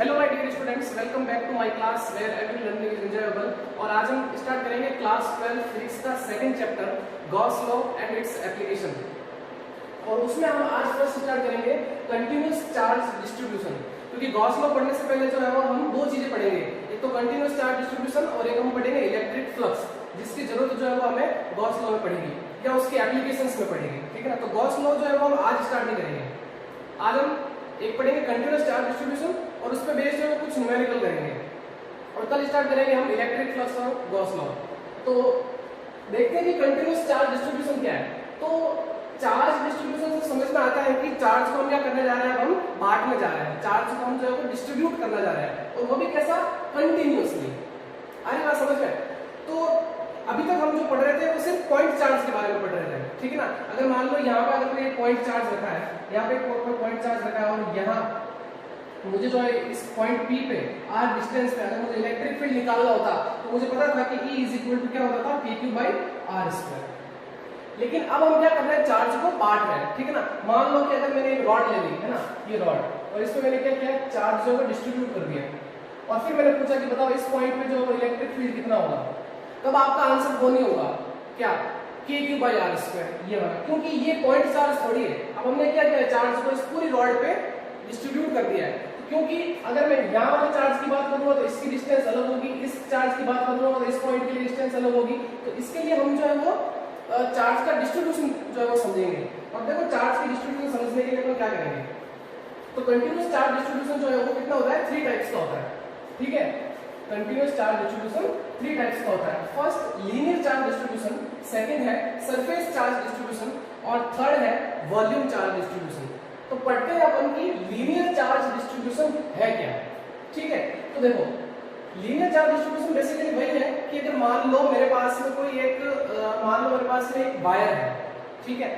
Hello my dear students, welcome back to my class where every learning is enjoyable. और आज हम start करेंगे class 12 physics का second chapter Gauss law and its application. और उसमें हम आज फर्स्ट स्टार्ट करेंगे कंटीन्यूअस चार्ज डिस्ट्रीब्यूशन, क्योंकि गॉस लॉ पढ़ने से पहले जो है वो हम दो चीजें पढ़ेंगे, एक तो कंटीन्यूअस चार्ज डिस्ट्रीब्यूशन और एक हम पढ़ेंगे इलेक्ट्रिक फ्लक्स, जिसकी जरूरत जो है वो हमें गॉस लॉ में पड़ेगी या उसके एप्लीकेशंस में पड़ेगी। ठीक है ना, तो गॉस लॉ जो है वो हम आज स्टार्ट नहीं करेंगे। आज हम एक पढ़ेंगे कंटीन्यूअस चार्ज डिस्ट्रीब्यूशन और उस पर बेस्ड जो है कुछ न्यूमेरिकल करेंगे, और कल स्टार्ट करेंगे हम इलेक्ट्रिक फ्लक्स और गॉस लॉ। तो देखते हैं कि कंटीन्यूअस चार्ज डिस्ट्रीब्यूशन क्या है। तो चार्ज डिस्ट्रीब्यूशन से समझ में आता है कि चार्ज को हम क्या करने जा रहे हैं, हम बांटने जा रहे हैं, चार्ज को हम जो है डिस्ट्रीब्यूट करना जा रहे हैं, और वो भी कैसा, कंटिन्यूअसली। आगे बात समझ में। तो अभी तक हम जो पढ़ रहे थे वो सिर्फ पॉइंट चार्ज के बारे में पढ़ रहे थे, ठीक है ना। अगर मान लो यहाँ पे अगर कोई पॉइंट चार्ज रखा है, यहाँ पे पॉइंट चार्ज रखा है और यहाँ मुझे जो है इस पॉइंट P पे r डिस्टेंस पे अगर मुझे इलेक्ट्रिक फील्ड निकालना होता तो मुझे पता था कि E इज इक्वल टू क्या होता था, pq/r²। लेकिन अब हम क्या कर रहे हैं, चार्ज को बांट रहे हैं, ठीक है ना। मान लो कि अगर मैंने एक रॉड ले ली है ना, ये रॉड, और इसमें मैंने क्या किया, चार्ज जो है डिस्ट्रीब्यूट कर दिया, और फिर मैंने पूछा कि बताओ इस पॉइंट पे जो इलेक्ट्रिक फील्ड कितना होगा। तब आपका आंसर वो नहीं होगा क्या, kq/r², ये वाला, क्योंकि ये पॉइंट चार्ज थोड़ी है। अब हमने क्या किया, चार्ज को इस पूरी रॉड पे डिस्ट्रीब्यूट कर दिया है, क्योंकि अगर मैं यहाँ वाले चार्ज की बात करूंगा तो इसकी डिस्टेंस अलग होगी, इस चार्ज की बात करूंगा तो इस पॉइंट के लिए डिस्टेंस अलग होगी। तो इसके लिए हम जो है वो चार्ज का डिस्ट्रीब्यूशन जो है वो समझेंगे। और देखो चार्ज की डिस्ट्रीब्यूशन समझने के लिए हम क्या करेंगे, तो कंटीन्यूअस चार्ज डिस्ट्रीब्यूशन जो है वो कितना होता है, 3 टाइप्स का होता है, ठीक है। कंटीन्यूअस चार्ज डिस्ट्रीब्यूशन 3 टाइप्स का होता है। First linear charge distribution, second है सरफेस चार्ज डिस्ट्रीब्यूशन, और थर्ड है वॉल्यूम चार्ज डिस्ट्रीब्यूशन। तो पढ़ते हैं अपन की लीनियर चार्ज डिस्ट्रीब्यूशन है क्या, ठीक है। तो देखो लीनियर चार्ज डिस्ट्रीब्यूशन बेसिकली वही है कि अगर मान लो मेरे पास में कोई एक मान लो मेरे पास में एक वायर है, ठीक है,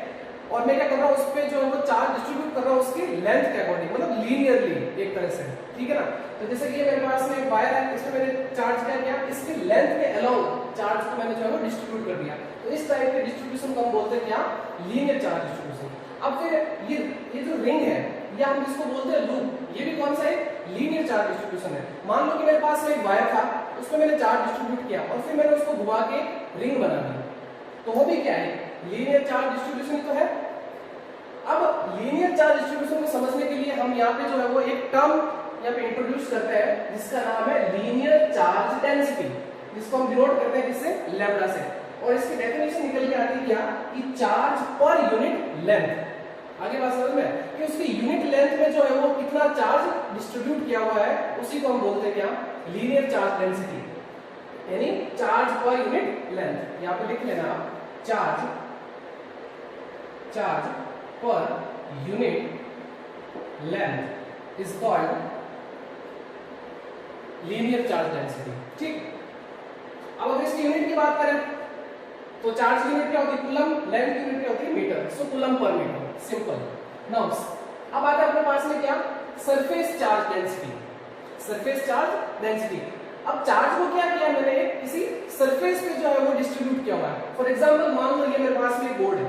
और मैं क्या कर रहा हूँ, उस पे जो है वो चार्ज डिस्ट्रीब्यूट कर रहा हूँ उसकी लेंथ के अकॉर्डिंग, मतलब लीनियरली एक तरह से, ठीक है ना। तो जैसे कि मेरे पास में एक वायर है, इसमें मैंने चार्ज क्या किया, इसकी लेंथ के अलाउंग चार्ज को मैंने जो है वो डिस्ट्रीब्यूट कर दिया। तो इस टाइप के डिस्ट्रीब्यूशन को हम बोलते हैं क्या, लीनियर चार्ज डिस्ट्रीब्यूशन। अब फिर ये जो रिंग है, या हम जिसको बोलते हैं लूप, ये भी कौन सा है, लीनियर चार्ज डिस्ट्रीब्यूशन है। मान लो कि मेरे पास में एक वायर था, उसमें मैंने चार्ज डिस्ट्रीब्यूट किया और फिर मैंने उसको घुमा के रिंग बना दी, तो वो भी क्या है, लीनियर चार्ज डिस्ट्रीब्यूशन ही तो है। अब लीनियर चार्ज डिस्ट्रीब्यूशन को समझने के लिए हम यहाँ पे जो है वो एक टर्म यहाँ पे इंट्रोड्यूस करते हैं, जिसका नाम है लीनियर चार्ज डेंसिटी, जिसको हम डिनोट करते हैं किससे, लैम्डा से। और इसकी डेफिनेशन निकल के आती है क्या, कि चार्ज पर यूनिट लेंथ। आगे बात समझ में, कि उसकी यूनिट लेंथ में जो है वो कितना चार्ज डिस्ट्रीब्यूट किया हुआ है, उसी को हम बोलते हैं क्या, लीनियर चार्ज डेंसिटी, यानी चार्ज पर यूनिट लेंथ। यहाँ पे लिख लेना आप, चार्ज पर unit length is called linear charge density, ठीक। अब अगर इसकी यूनिट की बात करें तो चार्ज की यूनिट क्या होती है, कूलम, लेंथ की यूनिट क्या होती है, मीटर, सो कूलम पर मीटर, सिंपल। नाउ अब आता है अपने पास में क्या, surface charge density, surface charge density. अब चार्ज को क्या किया मैंने, किसी सरफेस पे जो है वो डिस्ट्रीब्यूट किया हुआ है। फॉर एग्जांपल मान लो ये मेरे पास में बोर्ड है,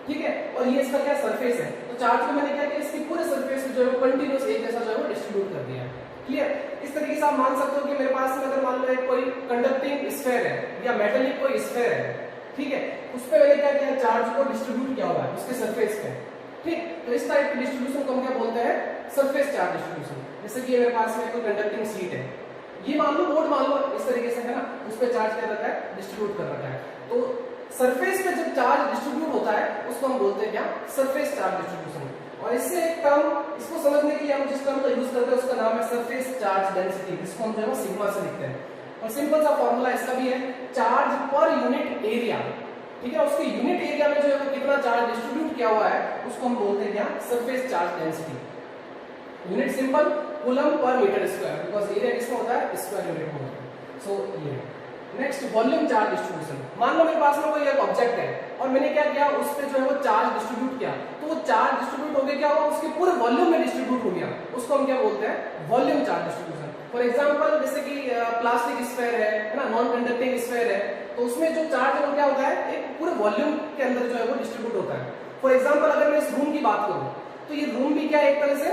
ठीक है, और ये इसका क्या सरफेस है, तो चार्ज को मैंने क्या किया, इसकी पूरे सरफेस पे जो है वो कंटीन्यूअस एक जैसा जो है वो डिस्ट्रीब्यूट कर दिया। क्लियर। इस तरीके से आप मान सकते हो कि मेरे पास में अगर मान लो एक कोई कंडक्टिंग स्फीयर है या मेटलिक कोई स्फीयर है, ठीक है, उस पे मैंने क्या किया, चार्ज को डिस्ट्रीब्यूट किया हुआ है उसके सरफेस पे, ठीक। तो इस टाइप के डिस्ट्रीब्यूशन को हम क्या बोलते हैं, सरफेस चार्ज डिस्ट्रीब्यूशन। जैसे कि मेरे पास में कोई कंडक्टिंग शीट है, ये मान लो बोर्ड मान लो, इस तरीके से है ना, उस पे चार्ज क्या रखा है, डिस्ट्रीब्यूट कर रखा है। तो सरफेस पे जब चार्ज डिस्ट्रीब्यूट होता है उसको हम बोलते हैं क्या, सरफेस चार्ज डिस्ट्रीब्यूशन। और इससे एक टर्म, इसको समझने के लिए हम जिस टर्म का यूज करते हैं उसका नाम है सरफेस चार्ज डेंसिटी, जिसको हम जो है सिग्मा से लिखते हैं। और सिंपल सा फॉर्मूला इसका भी है, चार्ज पर यूनिट एरिया, ठीक है, उसके यूनिट एरिया में जो है कितना चार्ज डिस्ट्रीब्यूट किया हुआ है उसको हम बोलते हैं क्या, surface charge density. Unit simple, coulomb पर मीटर स्क्वायर, बिकॉज़ एरिया किसका होता है, स्क्वायर यूनिट में होता है। सो ये नेक्स्ट वॉल्यूम चार्ज डिस्ट्रीब्यूशन। मान लो मेरे पास में कोई एक ऑब्जेक्ट है और मैंने क्या किया, उस पे जो है वो चार्ज डिस्ट्रीब्यूट किया, तो वो चार्ज डिस्ट्रीब्यूट हो गया, क्या हुआ, उसके पूरे वॉल्यूम में डिस्ट्रीब्यूट हो गया, उसको हम क्या बोलते हैं, volume charge distribution. For example जैसे कि प्लास्टिक स्फीयर है ना, नॉन कंडक्टिंग स्फीयर है, तो उसमें जो चार्ज है वो क्या होता है, एक पूरे वॉल्यूम के अंदर जो है वो डिस्ट्रीब्यूट होता है। फॉर एग्जांपल अगर मैं इस रूम की बात करूं तो ये रूम भी क्या है, एक तरह से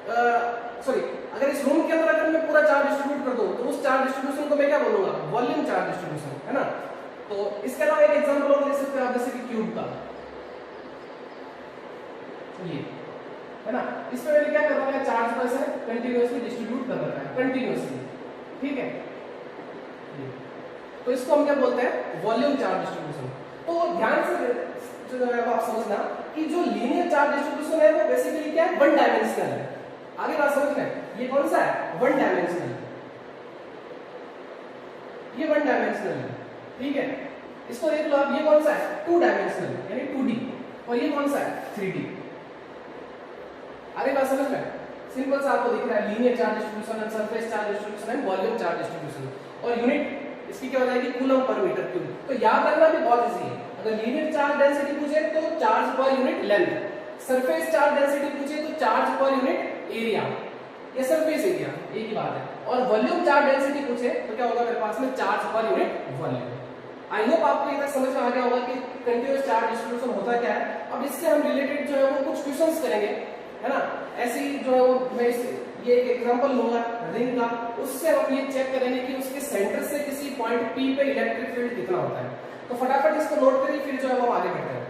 सॉरी, अगर इस रूम के अंदर अगर मैं पूरा चार्ज डिस्ट्रीब्यूट कर दूं तो उस चार्ज डिस्ट्रीब्यूशन को मैं क्या बोलूंगा, वॉल्यूम चार्ज डिस्ट्रीब्यूशन, है ना। तो इसके अलावा एक एग्जांपल और ले सकते हो आप, जैसे कि क्यूब का, ये है ना, इसमें मैंने क्या कर रखा है, चार्ज को ऐसे कंटीन्यूअसली डिस्ट्रीब्यूट कर रखा है, कंटीन्यूअसली, ठीक है। तो इसको हम क्या बोलते हैं, वॉल्यूम चार्ज डिस्ट्रीब्यूशन। तो ध्यान से जो है वो आप समझना कि जो लीनियर चार्ज डिस्ट्रीब्यूशन है वो बेसिकली क्या है, वन डायमेंशनल है। आगे बात समझना है, ये कौन सा है, वन डायमेंशनल, ये वन डायमेंशनल है, ठीक है। इसको देख लो आप, ये कौन सा है, टू डायमेंशनल यानी 2D, और ये कौन सा है, 3D। आगे बात समझ में, सिंपल सा आपको दिख रहा है, linear charge distribution and surface charge distribution and volume charge distribution, और यूनिट इसकी क्या हो जाएगी, कूलम पर मीटर क्यूब। तो याद रखना भी बहुत इजी है, अगर लीनियर चार्ज डेंसिटी पूछे तो चार्ज पर unit length, surface charge density पूछे तो चार्ज पर यूनिट एरिया या सरफेस एरिया, एक ही बात है। और वॉल्यूम चार्ज डेंसिटी पूछे तो क्या होगा मेरे पास में, चार्ज पर यूनिट वॉल्यूम। आई होप आपको ये तक समझ में आ गया होगा कि कंटीन्यूअस चार्ज डिस्ट्रीब्यूशन होता क्या है। अब इससे हम रिलेटेड जो है वो कुछ क्वेश्चंस करेंगे, है ना। ऐसी जो है वो मैं ये एक एग्जांपल लूंगा रिंग का, उससे हम ये चेक करेंगे कि उसके सेंटर से किसी पॉइंट P पे इलेक्ट्रिक फील्ड कितना होता है। तो फटाफट इसको नोट करिए, फिर जो है वो आगे बढ़ते हैं।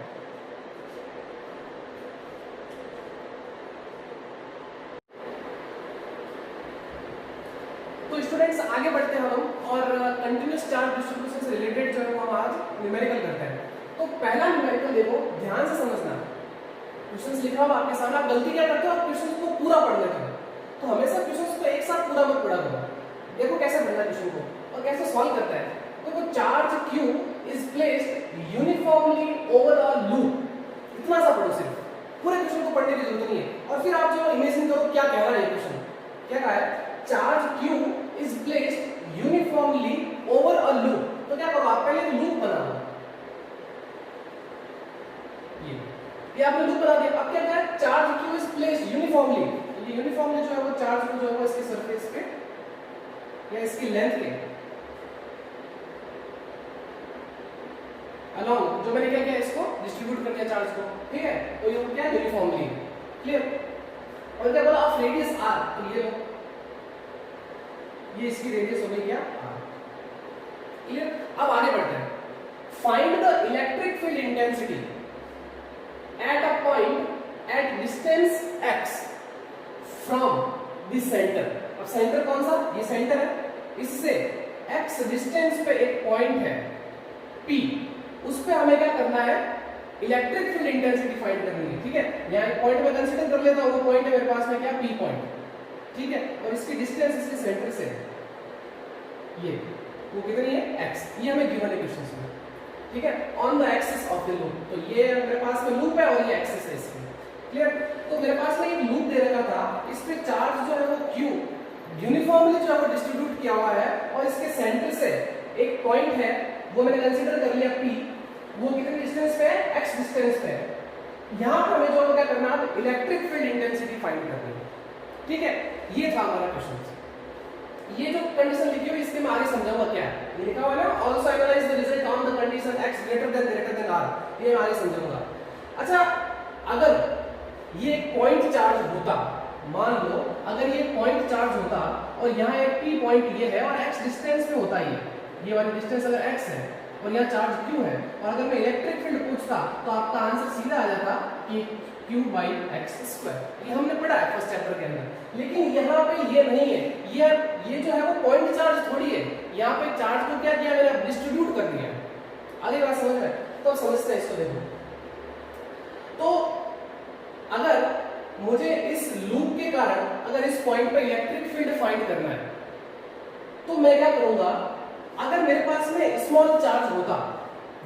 तो स्टूडेंट्स आगे बढ़ते हैं हम, और कंटीन्यूअस चार्ज डिस्ट्रीब्यूशन से रिलेटेड जो है वो हम आज न्यूमेरिकल करते हैं। तो पहला न्यूमेरिकल देखो, ध्यान से समझना, क्वेश्चंस लिखा हुआ आपके सामने, आप गलती क्या करते हो, आप क्वेश्चंस को पूरा पढ़ लेते हो। तो हमेशा क्वेश्चंस को एक साथ पूरा मत पढ़ा करो, देखो कैसे पढ़ना क्वेश्चन को और कैसे सॉल्व करता है। तो वो charge Q is placed uniformly over a loop, इतना सा पढ़ो सिर्फ, पूरे क्वेश्चन को पढ़ने की जरूरत नहीं है। और फिर आप जो इमेजिन करो क्या कह रहा है ये क्वेश्चन, क्या कहा है, charge Q is placed uniformly over a loop. तो क्या करो आप, पहले लूप बनाओ, ये आपने लूप बना दिया। अब क्या कहा है, charge Q is placed uniformly, ये यूनिफॉर्मली जो है वो चार्ज को जो है वो इसके सरफेस पे या इसकी लेंथ के अलोंग, जो मैंने क्या किया, इसको डिस्ट्रीब्यूट कर दिया चार्ज को, ठीक है। तो ये क्या है, यूनिफॉर्मली, क्लियर। और क्या बोला, ऑफ रेडियस r, तो ये लो, ये इसकी रेडियस हो गई क्या, r, क्लियर। अब आगे बढ़ते हैं, find the electric field intensity at a point at distance x from the centre. अब सेंटर कौन सा, ये सेंटर है, इससे x डिस्टेंस पे एक पॉइंट है P, उस पे हमें क्या करना है, इलेक्ट्रिक फील्ड इंटेंसिटी फाइंड करनी है, ठीक है। यहाँ एक पॉइंट में कंसीडर कर लेता हूँ, वो पॉइंट है मेरे पास में क्या, P पॉइंट, ठीक है। और इसकी डिस्टेंस इसके सेंटर से ये वो कितनी है, x, ये हमें गिवन है क्वेश्चन में, ठीक है, on the axis of the loop. तो ये मेरे पास में लूप है और ये एक्सिस है इसकी, क्लियर। तो मेरे पास में एक लूप दे रखा था, इस पे चार्ज जो है वो Q यूनिफॉर्मली जो है वो डिस्ट्रीब्यूट किया हुआ है, और इसके सेंटर से एक पॉइंट है, वो मैंने कंसीडर कर लिया P, वो कितनी डिस्टेंस पे है, x डिस्टेंस पे है। यहाँ पे हमें जो क्या करना है, इलेक्ट्रिक फील्ड इंटेंसिटी फाइंड करनी है, ठीक है। ये था हमारा क्वेश्चन। ये जो कंडीशन लिखी हुई इसके मैं आगे समझाऊंगा क्या है, ये लिखा हुआ है ना, also analyse the result on the condition x greater than r, ये मैं आगे समझाऊंगा। अच्छा, अगर ये एक पॉइंट चार्ज होता, मान लो अगर ये पॉइंट चार्ज होता और यहाँ एक P पॉइंट ये है और x डिस्टेंस पे होता, ये वाली डिस्टेंस अगर x है और यहाँ चार्ज Q है, और अगर मैं इलेक्ट्रिक फील्ड पूछता तो आपका आंसर सीधा आ जाता कि Q/x²। ये हमने पढ़ा है फर्स्ट चैप्टर के अंदर, लेकिन यहाँ पे ये नहीं है, ये जो है वो पॉइंट चार्ज थोड़ी है, यहाँ पे चार्ज को क्या किया मैंने, डिस्ट्रीब्यूट कर दिया। आगे बात समझ में, तो समझते हैं इसको, देखो। तो अगर मुझे इस लूप के कारण अगर इस पॉइंट पे इलेक्ट्रिक फील्ड फाइंड करना है, तो मैं क्या करूंगा, अगर मेरे पास में स्मॉल चार्ज होता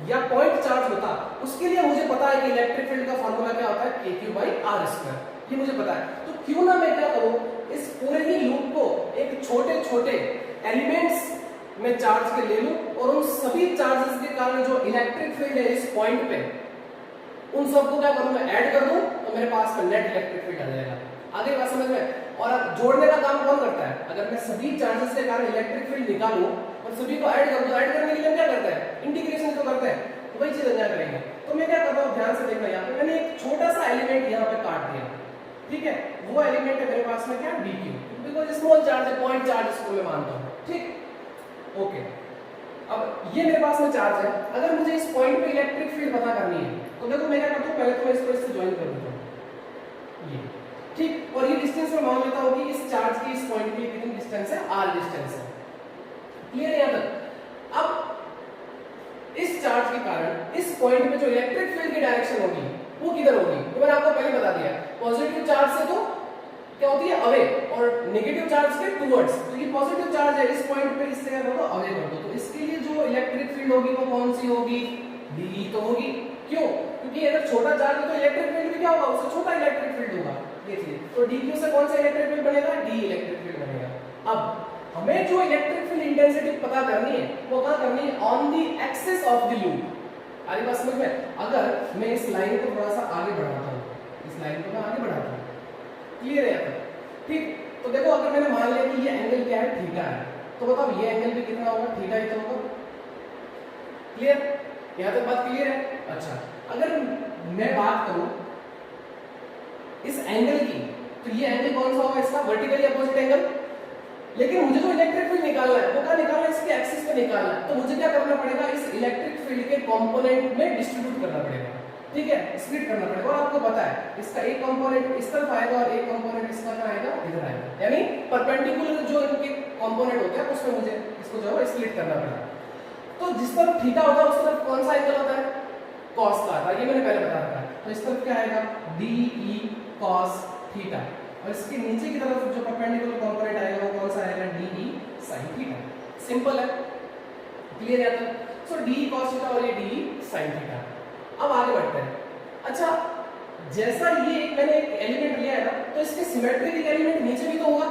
या पॉइंट चार्ज होता, उसके लिए मुझे पता है कि इलेक्ट्रिक फील्ड का फॉर्मूला क्या होता है, kq/r², ये मुझे पता है। तो क्यों ना मैं क्या करूं, इस पूरे ही लूप को एक छोटे छोटे एलिमेंट्स में चार्ज के ले लूं, और उन सभी चार्जेस के कारण जो इलेक्ट्रिक फील्ड है इस पॉइंट पे, उन सबको क्या करूं, मैं ऐड कर दूं, तो मेरे पास में नेट इलेक्ट्रिक फील्ड आ जाएगा। आगे बात समझ में। और अब जोड़ने का काम कौन करता है, अगर मैं सभी चार्जेस के कारण इलेक्ट्रिक फील्ड निकालूं और सभी को ऐड कर दूं, ऐड करने के लिए क्या करता है, इंटीग्रेशन तो करता है, तो वही चीज यहाँ करेंगे। तो मैं क्या कर रहा हूँ, ध्यान से देखना, यहाँ पे मैंने एक छोटा सा एलिमेंट यहाँ पे काट दिया, ठीक है, वो एलिमेंट है मेरे पास में क्या, dq, बिकॉज स्मॉल चार्ज है, पॉइंट चार्ज इसको मैं मानता हूं, ठीक। ओके, अब ये मेरे पास में चार्ज है, अगर मुझे इस पॉइंट पे इलेक्ट्रिक फील्ड पता करनी है तो देखो मैं क्या करता हूं, पहले तो मैं इसको इससे ज्वाइन कर देता हूं ये, ठीक। और ये डिस्टेंस मैं मान लेता हूं कि इस चार्ज की इस पॉइंट के कितनी डिस्टेंस है, r डिस्टेंस है, क्लियर है यहां तक। अब इस चार्ज के कारण इस पॉइंट पे जो इलेक्ट्रिक फील्ड की डायरेक्शन होगी वो किधर होगी, तो मैंने आपको पहले बता दिया, पॉजिटिव चार्ज से तो क्या होती है अवे, और नेगेटिव चार्ज के टुवर्ड्स। तो ये पॉजिटिव चार्ज है, इस पॉइंट पे इससे क्या कर दो, अवे कर दो, तो इसके लिए जो इलेक्ट्रिक फील्ड होगी वो कौन सी होगी, डी तो होगी। क्यों, क्योंकि अगर छोटा चार्ज है तो इलेक्ट्रिक फील्ड भी क्या होगा, उससे छोटा इलेक्ट्रिक फील्ड होगा, देखिए। तो डीक्यू से कौन सा इलेक्ट्रिक फील्ड बनेगा, डी इलेक्ट्रिक फील्ड बनेगा। अब हमें जो इलेक्ट्रिक फील्ड इंटेंसिटी पता करनी है वो कहां करनी है, on the axis of the loop. आगे बात समझ में, अगर मैं इस लाइन को थोड़ा सा आगे बढ़ाता हूं, इस लाइन को मैं आगे बढ़ाता हूं, क्लियर है यहाँ तक, ठीक। तो देखो अगर मैंने मान लिया कि ये एंगल क्या है, थीटा है, तो बताओ ये एंगल भी कितना होगा, थीटा ही तो होगा, क्लियर, यहाँ तक बात क्लियर है। अच्छा, अगर मैं बात करूं इस एंगल की, तो ये एंगल कौन सा होगा, इसका वर्टिकली अपोजिट एंगल, लेकिन मुझे जो इलेक्ट्रिक फील्ड निकालना है वो क्या निकालना है, इसके एक्सिस पे निकालना है, तो मुझे क्या करना पड़ेगा, इस इलेक्ट्रिक फील्ड के कंपोनेंट में डिस्ट्रीब्यूट करना पड़ेगा, ठीक है, स्प्लिट करना पड़ेगा। और आपको पता है इसका एक कंपोनेंट इस तरफ आएगा और एक कंपोनेंट इसका क्या आएगा, इधर आएगा, यानी परपेंडिकुलर जो इनके कंपोनेंट होते हैं उसमें मुझे इसको जो है स्प्लिट करना पड़ेगा। तो जिस तरफ थीटा होता है उस तरफ कौन सा एंगल होता है, cos का, ये मैंने पहले बता रखा है। तो इस तरफ क्या आएगा, DE cos थीटा, और इसके नीचे की तरफ जो परपेंडिकुलर कंपोनेंट आएगा वो कौन सा आएगा, DE sin थीटा। सिंपल है, क्लियर है तो। सो DE cos थीटा और ये DE sin थीटा। अब आगे बढ़ते हैं। अच्छा, जैसा ये मैंने एक एलिमेंट लिया है ना, तो इसके सिमेट्रिक एलिमेंट नीचे भी तो होगा,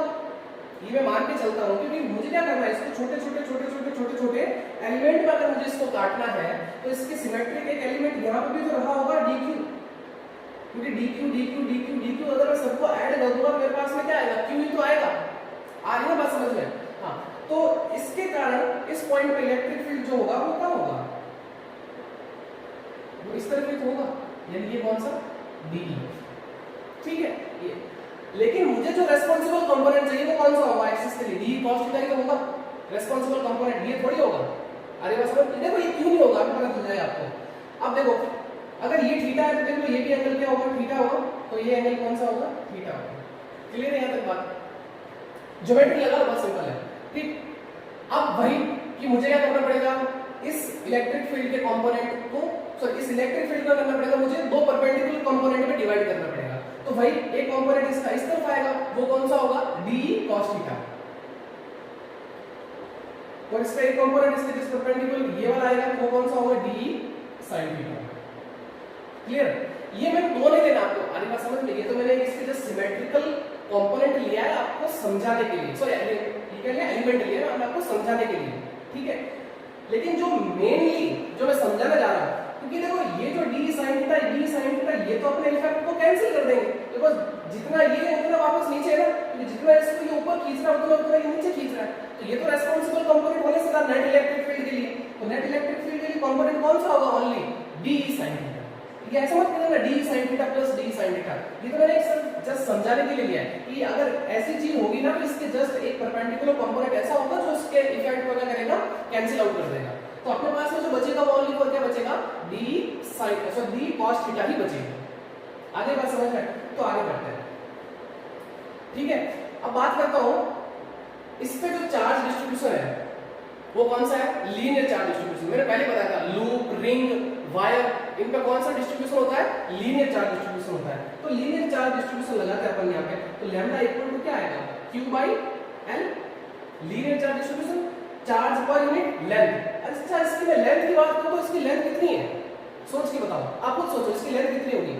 ये मैं मान के चलता हूं, क्योंकि मुझे क्या करना है, इसको छोटे छोटे छोटे छोटे छोटे छोटे एलिमेंट में अगर मुझे इसको काटना है तो इसके सिमेट्रिक एक एलिमेंट यहाँ पे भी तो रहा होगा dq, क्योंकि dq dq dq dq अगर मैं सबको ऐड कर दूंगा मेरे पास में क्या आएगा, q ही तो आएगा। आ रही है बात समझ में, हाँ। तो इसके कारण इस पॉइंट पे इलेक्ट्रिक फील्ड जो होगा वो क्या होगा, वो इस तरह तो होगा, यानी ये कौन सा, DE, ठीक है ये। लेकिन मुझे जो रेस्पॉन्सिबल कंपोनेंट चाहिए वो कौन सा होगा, एक्सिस के लिए DE cos थीटा ही तो होगा रेस्पॉन्सिबल कंपोनेंट, ये थोड़ी होगा। अरे बस देखो ये क्यों नहीं होगा, अभी पता चल जाएगा आपको। अब देखो अगर ये थीटा है तो देखो ये भी एंगल क्या होगा, थीटा होगा, तो ये एंगल कौन सा होगा, थीटा होगा। क्लियर है यहाँ तक बात, ज्योमेट्री लगा, बहुत सिंपल है, ठीक। अब वही कि मुझे क्या करना पड़ेगा, इस इलेक्ट्रिक फील्ड के कंपोनेंट को, सॉरी इस इलेक्ट्रिक फील्ड का करना पड़ेगा मुझे दो परपेंडिकुलर कंपोनेंट में डिवाइड करना पड़ेगा। तो भाई एक कंपोनेंट इसका इस तरफ आएगा, वो कौन सा होगा, DE cos थीटा, और इसका एक कंपोनेंट इसके जिस परपेंडिकुलर ये वाला आएगा वो कौन सा होगा, DE sin थीटा। क्लियर, ये मैं दो नहीं देना आपको, आगे बात समझ में, ये तो मैंने इसके जस्ट सिमेट्रिकल कंपोनेंट लिया है आपको समझाने के लिए, सॉरी एलिमेंट लिया है आपको समझाने के लिए, ठीक है। लेकिन जो मेनली जो मैं समझाना जा रहा हूं, क्योंकि देखो ये जो DE sin theta DE sin theta ये तो अपने इफेक्ट को कैंसिल कर देंगे, बिकॉज़ जितना ये है उतना वापस नीचे है ना, क्योंकि जितना इसको ये ऊपर खींच रहा है उतना ये नीचे खींच रहा है। तो ये तो रेस्पॉन्सिबल कंपोनेंट होने से था नेट इलेक्ट्रिक फील्ड के लिए, तो नेट इलेक्ट्रिक फील्ड के लिए कंपोनेंट कौन सा होगा, ओनली DE sin थीटा। ये ऐसा मत कहना DE sin theta plus DE sin theta, ये तो मैंने जस्ट समझाने के लिए लिया है कि अगर ऐसी चीज होगी ना तो इसके जस्ट एक परपेंडिकुलर कंपोनेंट ऐसा होगा जो इसके इफेक्ट को क्या करेगा, कैंसिल आउट कर देगा। तो अपने पास में जो बचेगा वो ओनली फॉर क्या बचेगा, DE cos थीटा ही बचेगा। आगे बात समझ में, तो आगे बढ़ते हैं, ठीक है। अब बात करता हूं इस पे जो चार्ज डिस्ट्रीब्यूशन है वो कौन सा है, लीनियर चार्ज डिस्ट्रीब्यूशन। मैंने पहले बताया था लूप, रिंग, वायर, इन पे कौन सा डिस्ट्रीब्यूशन होता है, लीनियर चार्ज डिस्ट्रीब्यूशन होता है। तो लीनियर चार्ज डिस्ट्रीब्यूशन लगाते हैं अपन यहाँ पे, तो लैम्डा इक्वल टू क्या आएगा, Q/L, linear charge distribution, charge पर यूनिट लेंथ। अच्छा, इसकी मैं लेंथ की बात करूं तो इसकी लेंथ कितनी है, सोच के बताओ, आप खुद सोचो इसकी लेंथ कितनी होगी।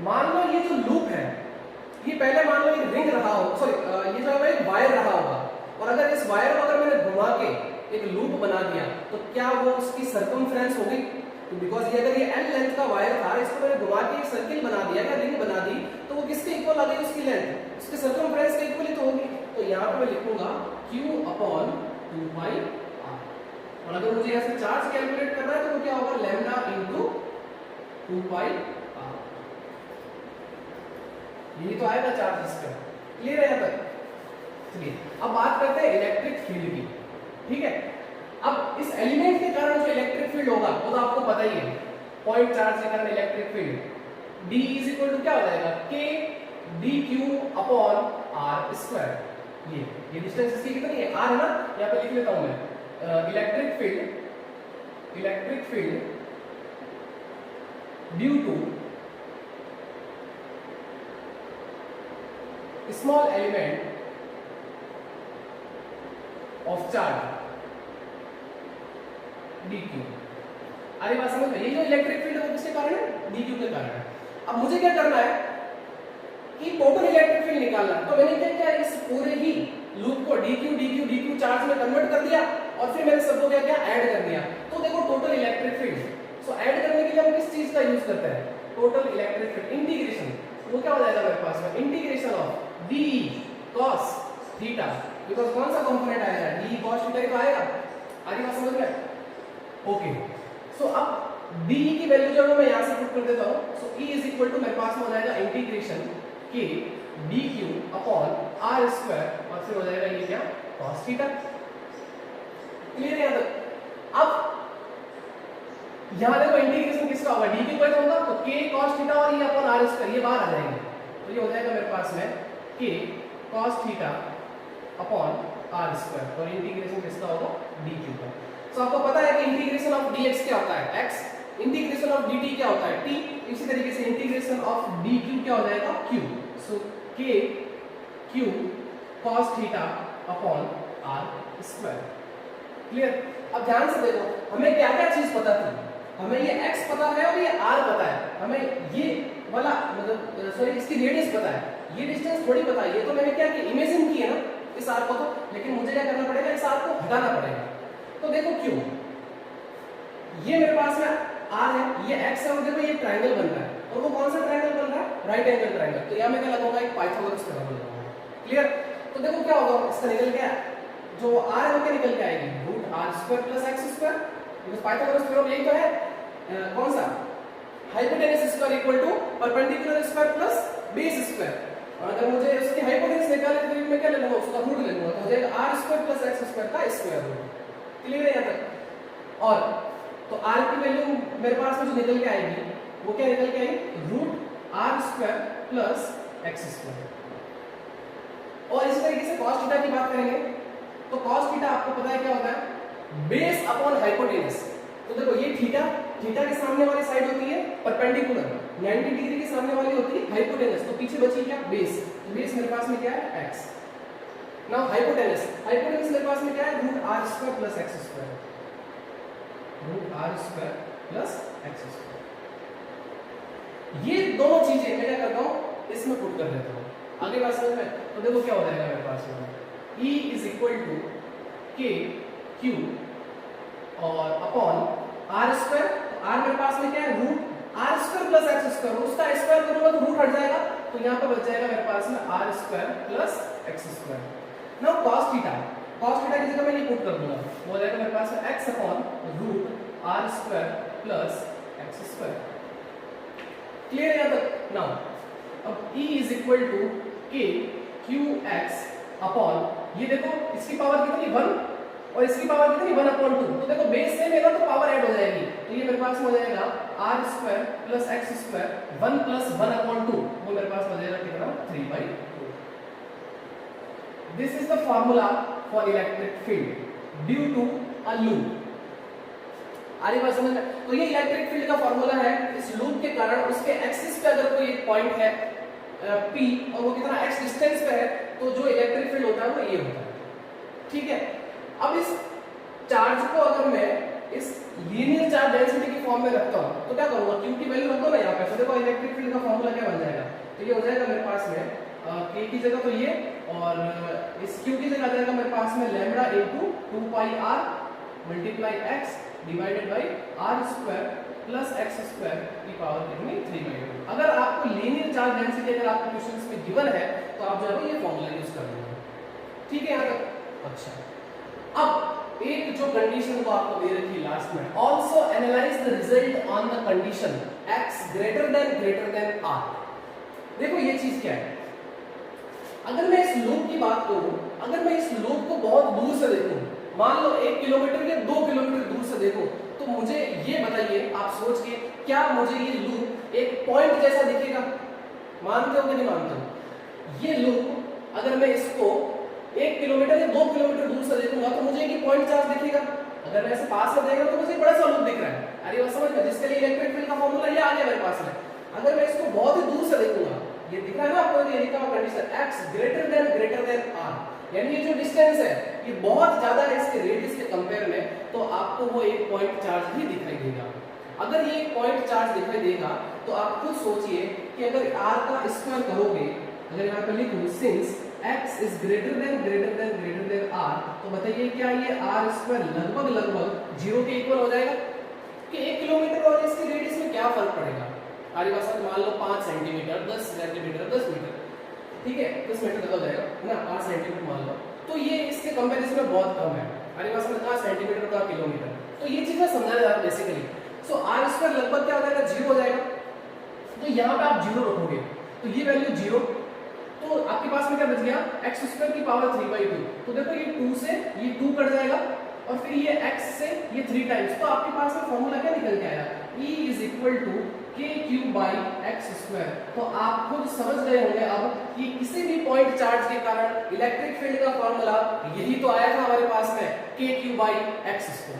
मान लो ये जो लूप है ये पहले मान लो एक रिंग रहा हो, सॉरी ये जो है एक वायर रहा होगा, और अगर इस वायर को अगर मैंने घुमा के एक लूप बना दिया तो क्या वो उसकी सर्कमफ्रेंस होगी, तो बिकॉज ये अगर ये L लेंथ का वायर था, इसको मैंने घुमा के एक सर्किल बना दिया या रिंग बना दी, तो वो किसके इक्वल आ गई, उसकी लेंथ उसके सर्कमफ्रेंस के इक्वल ही तो होगी। तो यहाँ पे मैं लिखूंगा Q/2πr, और अगर मुझे यहाँ से चार्ज कैलकुलेट करना है तो वो क्या होगा, लैम्डा इंटू 2πr। यही तो आएगा चार्ज इसका। क्लियर है यहाँ तक? चलिए अब बात करते हैं इलेक्ट्रिक फील्ड की। ठीक है, अब इस एलिमेंट के कारण जो इलेक्ट्रिक फील्ड होगा वो तो आपको पता ही है, पॉइंट चार्ज के कारण electric field D is equal to क्या हो जाएगा, K dq upon r square. ये डिस्टेंस इसकी कितनी है, r है ना, यहाँ पे लिख लेता हूं मैं। Electric field due to small element of charge dq। अरे बात समझ में, ये जो इलेक्ट्रिक फील्ड है वो किसके कारण है, dq के कारण है। अब मुझे क्या करना है कि टोटल इलेक्ट्रिक फील्ड निकालना है, तो मैंने क्या किया, इस पूरे ही लूप को dq चार्ज में कन्वर्ट कर दिया और फिर मैंने सबको क्या किया, ऐड कर दिया। तो देखो टोटल इलेक्ट्रिक फील्ड, सो ऐड करने के लिए हम किस चीज का यूज करते हैं, टोटल इलेक्ट्रिक फील्ड इंटीग्रेशन। वो क्या हो जाएगा मेरे पास में, integration of d cos theta, because कौन सा कंपोनेंट आएगा, d cos थीटा का आएगा। आगे बात समझ में? ओके, सो अब d की वैल्यू जो है मैं यहां से पुट कर देता हूं। सो e इज इक्वल टू मेरे पास में हो जाएगा integration k dq upon r square और फिर हो जाएगा ये क्या, cos थीटा। क्लियर है? अब यहां देखो इंटीग्रेशन किसका होगा, dq का होगा तो k cos थीटा और ये अपॉन r स्क्वायर, ये बाहर आ जाएंगे, तो ये हो जाएगा मेरे पास में k cos theta upon r square और इंटीग्रेशन किसका होगा, dq का। तो आपको पता है कि इंटीग्रेशन ऑफ dx क्या होता है, x, इंटीग्रेशन ऑफ dt क्या होता है, t, इसी तरीके से इंटीग्रेशन ऑफ dq क्या हो जाएगा, q। सो k q cos theta upon r square. Clear? अब ध्यान से देखो, हमें क्या क्या चीज पता थी, हमें ये x पता है और ये r पता है, हमें ये वाला मतलब सॉरी इसकी रेडियस पता है, ये डिस्टेंस थोड़ी पता है। ये तो मैंने क्या किया, इमेजिन की है ना इस r को, तो लेकिन मुझे क्या करना पड़ेगा, इस r को हटाना पड़ेगा। तो देखो क्यों, ये मेरे पास में r है, ये x है, और देखो ये ट्रायंगल बन रहा है, और वो कौन सा ट्रायंगल बन रहा है, राइट एंगल ट्रायंगल। तो यहां मैं क्या लगाऊंगा, एक पाइथागोरस थ्योरम लगाऊंगा। क्लियर? तो देखो क्या होगा, इसका निकल गया जो r है वो क्या निकल के आएगी, root r square plus x square, because Pythagoras theorem यही तो है, कौन सा, hypotenuse square equal to perpendicular square plus base square. और अगर मुझे उसकी हाइपोटेनस निकालनी है तो मैं क्या ले लूंगा, उसका रूट ले लूंगा, तो हो जाएगा r square plus x square का स्क्वायर रूट। क्लियर है यहां तक? और तो r की वैल्यू मेरे पास में जो निकल के आएगी वो क्या निकल के आएगी, root r square plus x square. और इसी तरीके से cos थीटा की बात करेंगे तो cos थीटा आपको पता है क्या होता है, बेस अपॉन हाइपोटेनस। तो देखो ये थीटा, थीटा के सामने वाली साइड होती है परपेंडिकुलर, 90 डिग्री के सामने वाली होती है हाइपोटेनस, तो पीछे बची क्या, बेस। तो बेस मेरे पास में क्या है, x। नाउ हाइपोटेनस, हाइपोटेनस मेरे पास में क्या है, root r square plus x square, root r square plus x square. ये दोनों चीजें मैं क्या करता हूं, इसमें पुट कर देता हूं। आगे बात समझ में? तो देखो क्या हो जाएगा मेरे पास में, E is equal to k q और अपॉन r स्क्वायर, तो r मेरे पास में क्या है, root r square plus x square, उसका स्क्वायर करूंगा तो रूट हट जाएगा, तो यहां पर बच जाएगा मेरे पास में r square plus x square. Now cos theta, cos theta की जगह मैं ये पुट कर दूंगा, वो हो जाएगा मेरे पास में x upon root r square plus x square. Clear है यहां तक? नाउ अब E is equal to k qx upon, ये देखो इसकी पावर कितनी 1 और इसकी पावर कितनी 1/2, तो देखो बेस सेम है ना तो पावर ऐड हो जाएगी, तो ये मेरे पास में हो जाएगा r square plus x square 1 plus 1/2, वो मेरे पास हो जाएगा कितना, 3/2। This is the formula for electric field due to a loop. आगे बात समझ में? तो ये इलेक्ट्रिक फील्ड का फार्मूला है, इस लूप के कारण उसके एक्सिस पे अगर कोई एक पॉइंट है P और वो कितना x डिस्टेंस पे है, तो जो इलेक्ट्रिक फील्ड होता है वो ये होता है। ठीक है, अब इस चार्ज को अगर मैं इस लीनियर चार्ज डेंसिटी की फॉर्म में रखता हूं तो क्या करूंगा, q की वैल्यू रख दो ना यहाँ पे, तो देखो इलेक्ट्रिक फील्ड का फार्मूला क्या बन जाएगा, तो ये हो जाएगा मेरे पास में k की जगह तो ये, और इस q की जगह आ जाएगा मेरे पास में lambda into 2 pi r multiply x divided by r square plus x square की पावर कितनी, 3/2। अगर आपको लीनियर चार्ज डेंसिटी अगर आपके क्वेश्चंस में गिवन है तो आप जो है ये फार्मूला यूज कर लेंगे। ठीक है यहां तक? अच्छा, अब एक जो कंडीशन को आपको दे रखी है लास्ट में, also analyse the result on the condition x greater than r। देखो ये चीज क्या है, अगर मैं इस लूप की बात करूं, अगर मैं इस लूप को बहुत दूर से देखूं, मान लो 1 किलोमीटर या 2 किलोमीटर दूर से देखो, तो मुझे ये बताइए आप सोच के, क्या मुझे ये लूप एक पॉइंट जैसा दिखेगा? मानते हो कि नहीं मानते हो? ये लूप अगर मैं इसको 1 किलोमीटर या 2 किलोमीटर दूर से देखूंगा तो मुझे एक पॉइंट चार्ज दिखेगा। अगर मैं ऐसे पास से देखूंगा तो मुझे बड़ा सा लूप दिख रहा है। अरे वो समझ में, जिसके लिए इलेक्ट्रिक फील्ड का फॉर्मूला ये आ गया मेरे पास में। अगर मैं इसको बहुत ही दूर से देखूंगा, ये दिख रहा है ना आपको, ये लिखा हुआ condition x greater than r, यानी ये जो डिस्टेंस है ये बहुत ज्यादा है इसके रेडियस के कंपेयर में, तो आपको वो एक पॉइंट चार्ज ही दिखाई देगा। अगर ये एक पॉइंट चार्ज दिखाई देगा तो आप खुद सोचिए कि अगर r का स्क्वायर करोगे, अगर यहाँ पे लिखूं since x is greater than r, तो बताइए क्या ये r स्क्वायर लगभग 0 के इक्वल हो जाएगा? कि 1 किलोमीटर और इसके रेडियस में क्या फर्क पड़ेगा? हमारे पास मान लो 5 सेंटीमीटर, 10 सेंटीमीटर, 10 मीटर, ठीक है, 10 मीटर तक हो जाएगा ना, 5 सेंटीमीटर मान लो, तो ये इसके कंपैरिजन में बहुत कम है। हमारे पास में कहाँ सेंटीमीटर का किलोमीटर, तो ये चीज मैं समझाने जा रहा हूं बेसिकली। सो r स्क्वायर लगभग क्या हो जाएगा? 0 हो जाएगा। तो यहाँ पे आप 0 रखोगे तो ये वैल्यू 0, तो आपके पास में क्या बच गया? x स्क्वायर की पावर 3/2। तो देखो ये 2 से ये 2 कट जाएगा और फिर ये x से ये 3 टाइम्स, तो आपके पास में फॉर्मूला क्या निकल के आया? E is equal to k3/x²। तो आप खुद समझ गए होंगे अब कि किसी भी पॉइंट चार्ज के कारण इलेक्ट्रिक फील्ड का फॉर्मूला यही तो आया था हमारे पास में, k3/x²।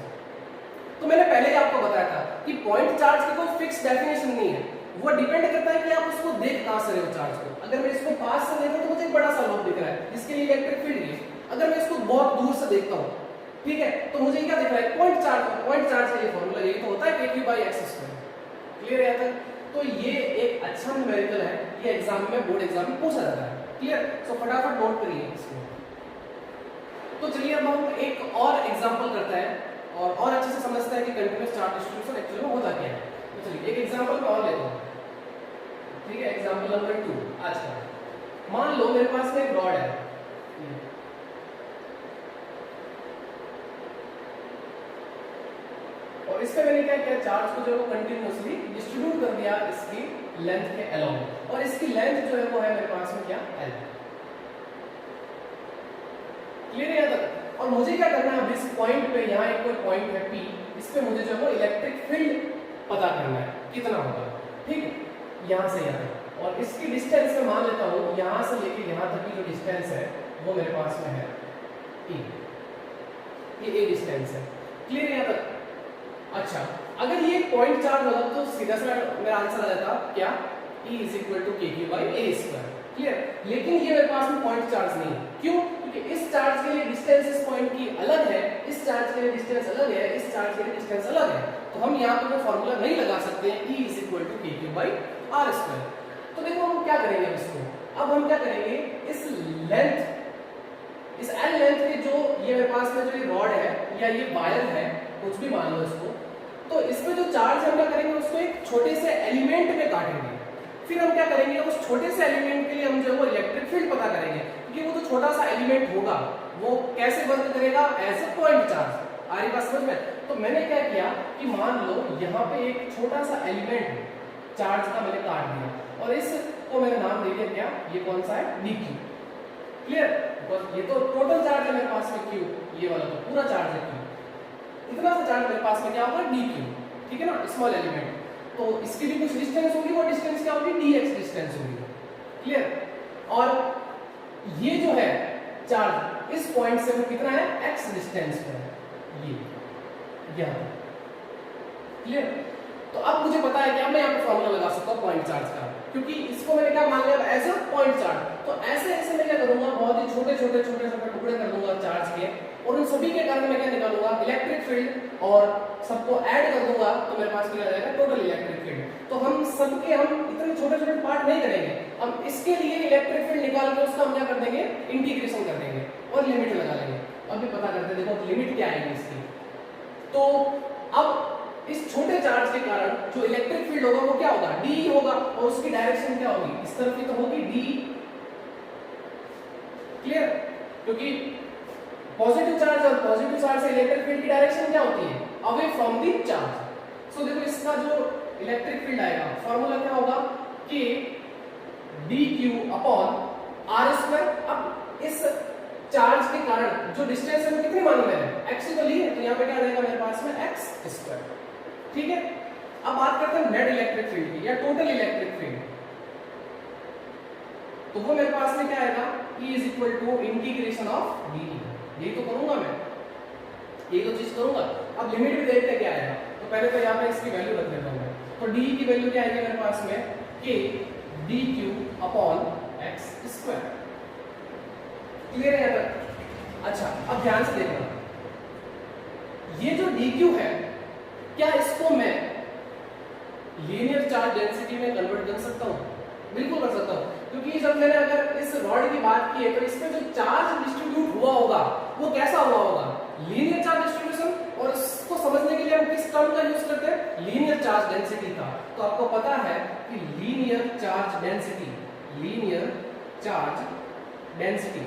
तो मैंने पहले ही आपको बताया था कि पॉइंट चार्ज की कोई फिक्स डेफिनेशन नहीं है, वो डिपेंड करता है कि आप उसको देख कहां से रहे हो चार्ज को। अगर मैं इसको पास से देखूं तो मुझे एक बड़ा सा लूप दिख रहा है, जिसके लिए इलेक्ट्रिक फील्ड है। अगर मैं इसको बहुत दूर से देखता हूं, ठीक है, तो मुझे क्या दिख रहा है? पॉइंट चार्ज का ये फॉर्मूला यही तो होता है, k3/x²। क्लियर है तक? तो ये एक अच्छा न्यूमेरिकल है, ये एग्जाम में, बोर्ड एग्जाम में पूछा जाता है। क्लियर? सो फटाफट नोट करिए इसको। तो चलिए अब हम एक और एग्जांपल करते हैं और अच्छे से समझते हैं कि कंटीन्यूअस चार्ज डिस्ट्रीब्यूशन एक्चुअली में होता क्या है। तो चलिए एक एग्जांपल मैं और लेता हूं, ठीक है, एग्जांपल नंबर 2 आज का। मान लो मेरे पास में एक रॉड है, और इस पे मैंने क्या किया? चार्ज को जो है कंटिन्यूअसली डिस्ट्रीब्यूट कर दिया इसकी लेंथ के अलोंग, और इसकी लेंथ जो है वो है मेरे पास में क्या? L। क्लियर है तक? और मुझे क्या करना है? अब इस पॉइंट पे, यहाँ एक कोई पॉइंट है P, इस पे मुझे जो है वो इलेक्ट्रिक फील्ड पता करना है, कितना होगा, ठीक है, यहाँ से यहाँ तक। और इसकी डिस्टेंस मैं मान लेता हूँ यहाँ से लेके यहाँ तक की जो डिस्टेंस है वो मेरे पास में है E, ये डिस्टेंस है। क्लियर है तक? अच्छा, अगर ये पॉइंट चार्ज होता तो सीधा सा मेरा आंसर आ जाता क्या? E is equal to k3/a²। Clear? लेकिन ये मेरे पास में पॉइंट चार्ज नहीं है। क्यों? क्योंकि इस चार्ज के लिए डिस्टेंस इस पॉइंट की अलग है, इस चार्ज के लिए डिस्टेंस अलग है, इस चार्ज के लिए डिस्टेंस अलग है, तो हम यहाँ पे वो फॉर्मूला नहीं लगा सकते हैं E is equal to k3/r²। तो देखो हम क्या करेंगे इसको, अब हम क्या करेंगे, इस लेंथ, इस L लेंथ के जो ये मेरे पास में जो ये रॉड है या ये वायर है, कुछ भी मान लो इसको, तो इसमें जो चार्ज हम क्या करेंगे, उसको एक छोटे से एलिमेंट में काटेंगे। फिर हम क्या करेंगे, उस छोटे से एलिमेंट के लिए हम जो है वो इलेक्ट्रिक फील्ड पता करेंगे, क्योंकि वो जो छोटा सा एलिमेंट होगा वो कैसे वर्क करेगा? As a point charge. आ रही बात समझ में? तो मैंने क्या किया कि मान लो यहाँ पे एक छोटा सा एलिमेंट चार्ज का मैंने काट दिया, और इसको मैंने नाम दे दिया क्या? ये कौन सा है? dq। क्लियर? ये तो टोटल चार्ज है मेरे पास में q, ये वाला तो पूरा चार्ज है q। इतना सा चार्ज मेरे पास में क्या होगा? dq, ठीक है ना, स्मॉल एलिमेंट। तो इसकी भी कुछ डिस्टेंस होगी, वो डिस्टेंस क्या होगी? dx डिस्टेंस होगी। क्लियर? और ये जो है चार्ज इस पॉइंट से वो कितना है? x डिस्टेंस पर है, ये यहाँ। क्लियर? तो अब मुझे पता है कि अब मैं यहाँ पे फॉर्मूला लगा सकता हूँ पॉइंट चार्ज का, क्योंकि इसको मैंने क्या मान लिया? As a point charge. तो ऐसे ऐसे मैं क्या करूंगा? बहुत ही छोटे छोटे टुकड़े कर दूंगा चार्ज के, और उन सभी के कारण मैं क्या निकालूंगा? इलेक्ट्रिक फील्ड, और सबको ऐड कर दूंगा तो मेरे पास क्या आ जाएगा? Total electric field. तो हम सबके हम इतने छोटे छोटे पार्ट नहीं करेंगे, हम इसके लिए इलेक्ट्रिक फील्ड निकाल के उसका हम क्या कर देंगे? इंटीग्रेशन कर देंगे और लिमिट लगा लेंगे। अभी पता करते हैं, देखो लिमिट क्या आएगी इसकी। तो अब इस छोटे चार्ज के कारण जो इलेक्ट्रिक फील्ड होगा वो क्या होगा? d होगा, और उसकी डायरेक्शन क्या होगी? इस तरफ की तो होगी d। क्लियर? क्योंकि पॉजिटिव चार्ज और पॉजिटिव चार्ज से इलेक्ट्रिक फील्ड की डायरेक्शन क्या होती है? Away from the charge. So देखो इसका जो इलेक्ट्रिक फील्ड आएगा, फॉर्मूला क्या होगा? k d q upon r square. अब इस चार्ज के कारण जो डिस्टेंस है वो कितनी मालूम है, x ही तो ली है, तो यहाँ पे क्या रहेगा मेरे पास में x स्क्वायर। ठीक है, अब बात करते हैं नेट इलेक्ट्रिक फील्ड की या टोटल इलेक्ट्रिक फील्ड। तो वो मेरे पास में क्या आएगा, E is equal to integration of dt। यही तो करूंगा मैं, यही तो चीज करूंगा। अब लिमिट भी देखते हैं क्या आएगा, तो पहले तो यहाँ पे इसकी वैल्यू रख देता हूं मैं। तो d की वैल्यू क्या आएगी मेरे पास में, k dq upon x square. Clear है यहाँ तक? अच्छा, अब ध्यान से देखना, ये जो dq है, क्या इसको मैं लीनियर चार्ज डेंसिटी में कन्वर्ट कर सकता हूँ? बिल्कुल कर सकता हूँ, क्योंकि जब मैंने अगर इस रॉड की बात की है तो इसमें जो चार्ज डिस्ट्रीब्यूट हुआ होगा वो कैसा हुआ होगा, लीनियर चार्ज डिस्ट्रीब्यूशन। और इसको समझने के लिए हम किस टर्म का यूज करते हैं, लीनियर चार्ज डेंसिटी का। तो आपको पता है कि linear charge density, linear charge density,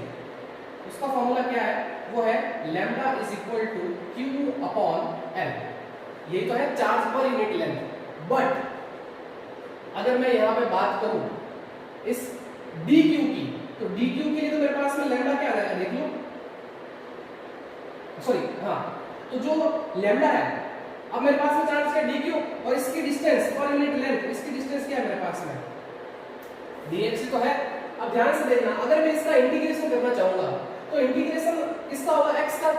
उसका फॉर्मूला क्या है, वो है lambda is equal to q upon l. यही तो है चार्ज पर यूनिट लेंथ। बट अगर मैं यहाँ पे बात करूं इस dq की, तो dq के लिए तो मेरे पास में लैम्डा क्या रहेगा, देख लो, सॉरी हाँ, तो जो लैम्डा है, अब मेरे पास में चार्ज का dq और इसकी डिस्टेंस पर यूनिट लेंथ, इसकी डिस्टेंस क्या है मेरे पास में, dx तो है। अब ध्यान से देखना, अगर मैं इसका इंटीग्रेशन करना चाहूंगा तो इंटीग्रेशन किसका होगा, x का।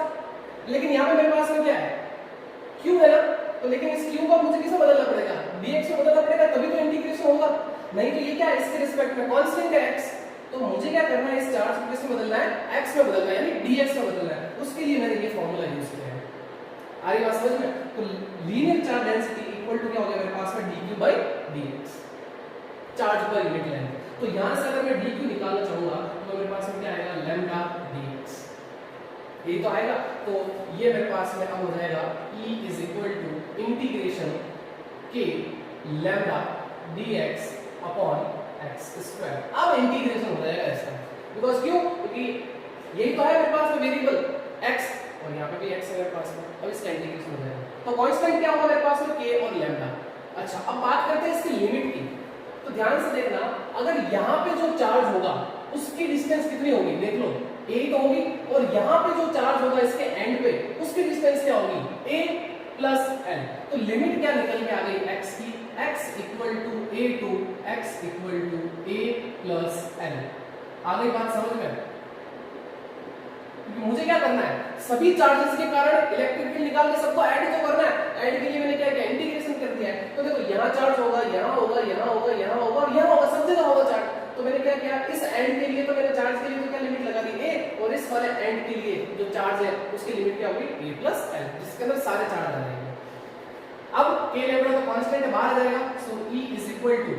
लेकिन यहाँ पे मेरे पास में क्या है, q है ना, तो लेकिन इस q को मुझे किसमें बदलना पड़ेगा, dx में बदलना पड़ेगा, तभी तो इंटीग्रेशन होगा। नहीं तो ये क्या है, इसके रिस्पेक्ट में कांस्टेंट है x, तो मुझे क्या करना है, इस चार्ज को किसमें बदलना है, x में बदलना है, यानी dx में बदलना है। उसके लिए मैंने ये फॉर्मूला यूज किया है। आ रही बात समझ में? तो linear charge density equal to क्या हो गया मेरे पास में, dq बाई dx, चार्ज पर यूनिट लेंथ। तो यहां से अगर मैं dq निकालना चाहूंगा तो मेरे पास में क्या आएगा, लैम्डा dx, ये तो आएगा। तो ये मेरे पास में अब हो जाएगा E is equal to integration k lambda dx upon x square. अब इंटीग्रेशन हो जाएगा इसका, बिकॉज क्यों, क्योंकि यही तो है मेरे पास में वेरिएबल x, और यहाँ पे भी x है मेरे पास में। अब इसका इंटीग्रेशन हो जाएगा, तो कांस्टेंट क्या होगा मेरे पास में, k और लैम्डा। अच्छा, अब बात करते हैं इसकी लिमिट की। तो ध्यान से देखना, अगर यहाँ पे जो चार्ज होगा उसकी डिस्टेंस कितनी होगी, देख लो, a तो होगी, और यहाँ पे जो चार्ज होगा इसके एंड पे, उसकी डिस्टेंस क्या होगी, a प्लस l। तो लिमिट क्या निकल के आ गई x की, x equal to a to x equal to a plus l। आ गई बात समझ में? मुझे क्या करना है, सभी चार्जेस के कारण इलेक्ट्रिक फील्ड निकाल के सबको ऐड तो करना है। ऐड के लिए मैंने क्या किया, इंटीग्रेशन कर दिया है। तो देखो, यहाँ चार्ज होगा, यहाँ होगा, यहाँ होगा, यहाँ होगा और यहाँ होगा, सब जगह होगा चार्ज। तो मैंने क्या किया, इस एंड के लिए तो मैंने चार्ज के लिए तो क्या लिमिट लगा दी a, और इस वाले एंड के लिए जो चार्ज है उसकी लिमिट क्या होगी, a प्लस l, जिसके अंदर सारे चार्ज आ जाएंगे। अब k लैम्डा तो कांस्टेंट है, बाहर आ जाएगा, सो E इज इक्वल टू,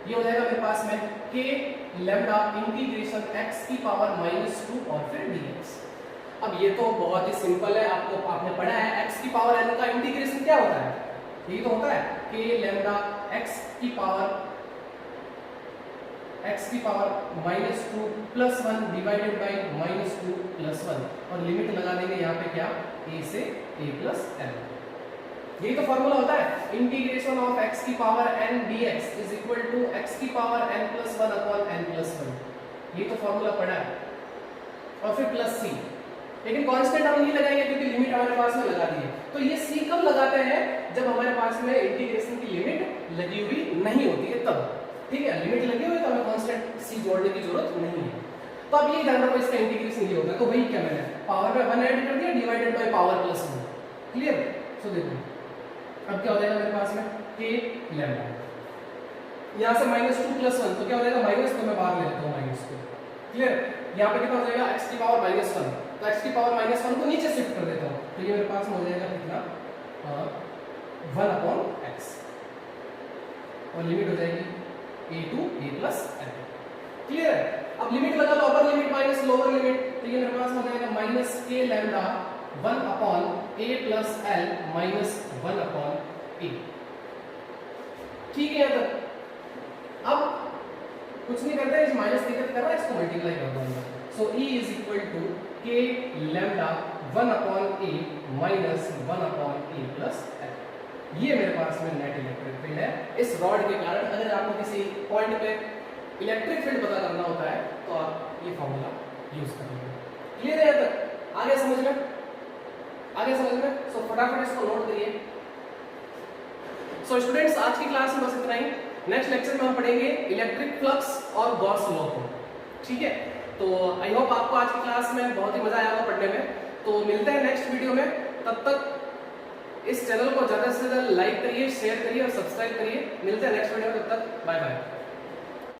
ये हो जाएगा मेरे पास में k लैम्डा इंटीग्रेशन x की पावर -2 और फिर dx। अब ये तो बहुत ही सिंपल है, आपने पढ़ा है x की पावर n का इंटीग्रेशन क्या होता है, यही तो होता है k लैम्डा x की power -2 plus 1 divided by -2 plus 1, और लिमिट लगा देंगे यहाँ पे क्या, a से a प्लस l। यही तो फॉर्मूला होता है, इंटीग्रेशन ऑफ x की power n dx is equal to x की power n plus 1 upon n plus 1। ये तो फॉर्मूला पढ़ा है, और फिर प्लस c, लेकिन कांस्टेंट हम नहीं लगाएंगे क्योंकि लिमिट हमारे पास में लगा दी है। तो ये c कब लगाते हैं, जब हमारे पास में इंटीग्रेशन की लिमिट लगी हुई नहीं होती है तब। ठीक है, लिमिट लगी हुई तो हमें कांस्टेंट c जोड़ने की जरूरत नहीं है। तो अब ये ध्यान रखो, इसका इंटीग्रेशन ये होगा, तो वही क्या मैंने पावर में 1 ऐड कर दिया divided by power plus 1। Clear? So देखो अब क्या हो जाएगा मेरे पास में, k लैम्डा, यहाँ से -2 प्लस 1, तो क्या हो जाएगा माइनस, तो मैं बाहर ले लेता हूँ -2। क्लियर? यहाँ पे कितना हो जाएगा, x की पावर -1, तो x की पावर -1 को नीचे शिफ्ट कर देता हूँ, तो ये मेरे पास में हो जाएगा कितना, 1 अपॉन x, और लिमिट हो जाएगी a to a plus l। Clear है? अब लिमिट लगा लो, upper limit minus lower limit, तो ये मेरे पास हो जाएगा minus k lambda 1 upon a plus l minus 1 upon a। ठीक है, यहाँ तक अब कुछ नहीं करते, इस माइनस दिक्कत कर रहा है, इसको मल्टीप्लाई कर दूंगा। So E is equal to k lambda 1 upon a minus 1 upon a plus l। ये मेरे पास में नेट इलेक्ट्रिक फील्ड है इस रॉड के कारण। अगर आपको किसी पॉइंट पे इलेक्ट्रिक फील्ड पता करना होता है तो आप ये फॉर्मूला यूज करेंगे। क्लियर है तक? आगे समझ में? सो फटाफट इसको नोट करिए। सो स्टूडेंट्स, आज की क्लास में बस इतना ही। नेक्स्ट लेक्चर में हम पढ़ेंगे इलेक्ट्रिक फ्लक्स और गॉस लॉ को। ठीक है, तो आई होप आपको आज की क्लास में बहुत ही मजा आया होगा पढ़ने में। तो मिलते हैं नेक्स्ट वीडियो में, तब तक इस चैनल को ज्यादा से ज्यादा लाइक करिए, शेयर करिए और सब्सक्राइब करिए। मिलते हैं नेक्स्ट वीडियो में, तब तक बाय बाय।